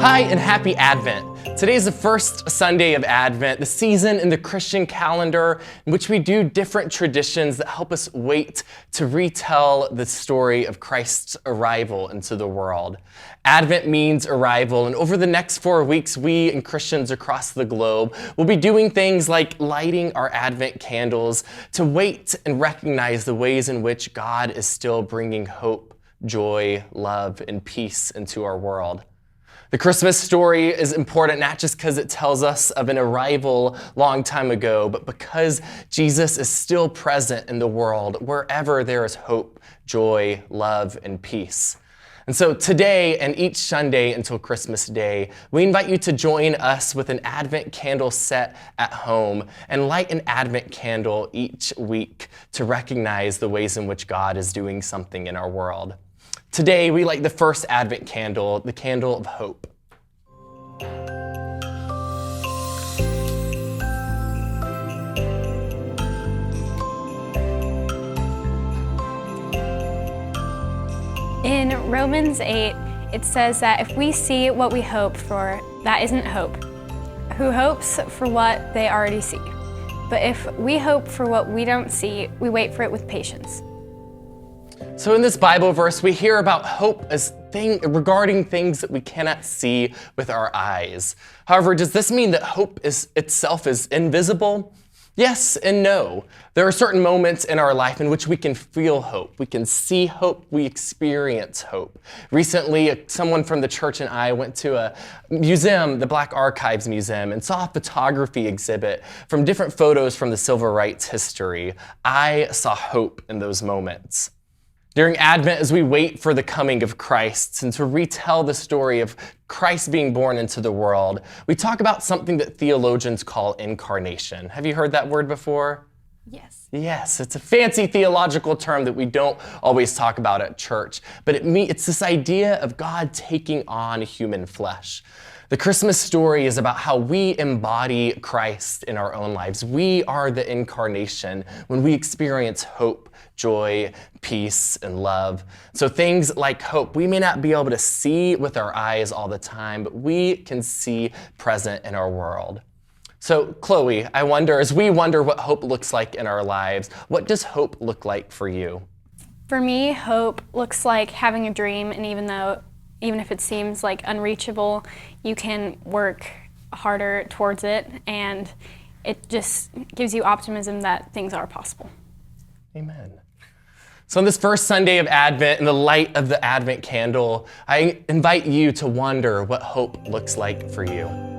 Hi, and happy Advent. Today is the first Sunday of Advent, the season in the Christian calendar in which we do different traditions that help us wait to retell the story of Christ's arrival into the world. Advent means arrival, and over the next 4 weeks, we and Christians across the globe will be doing things like lighting our Advent candles to wait and recognize the ways in which God is still bringing hope, joy, love, and peace into our world. The Christmas story is important not just because it tells us of an arrival long time ago, but because Jesus is still present in the world wherever there is hope, joy, love, and peace. And so today and each Sunday until Christmas Day, we invite you to join us with an Advent candle set at home and light an Advent candle each week to recognize the ways in which God is doing something in our world. Today, we light the first Advent candle, the candle of hope. In Romans 8, it says that if we see what we hope for, that isn't hope. Who hopes for what they already see? But if we hope for what we don't see, we wait for it with patience. So in this Bible verse, we hear about hope as regarding things that we cannot see with our eyes. However, does this mean that hope itself is invisible? Yes and no. There are certain moments in our life in which we can feel hope. We can see hope. We experience hope. Recently, someone from the church and I went to a museum, the Black Archives Museum, and saw a photography exhibit from different photos from the civil rights history. I saw hope in those moments. During Advent, as we wait for the coming of Christ and to retell the story of Christ being born into the world, we talk about something that theologians call incarnation. Have you heard that word before? Yes. Yes, it's a fancy theological term that we don't always talk about at church, but it's this idea of God taking on human flesh. The Christmas story is about how we embody Christ in our own lives. We are the incarnation when we experience hope, joy, peace, and love. So things like hope, we may not be able to see with our eyes all the time, but we can see present in our world. So Chloe, I wonder, as we wonder what hope looks like in our lives, what does hope look like for you? For me, hope looks like having a dream, and even if it seems like unreachable, you can work harder towards it, and it just gives you optimism that things are possible. Amen. So on this first Sunday of Advent, in the light of the Advent candle, I invite you to wonder what hope looks like for you.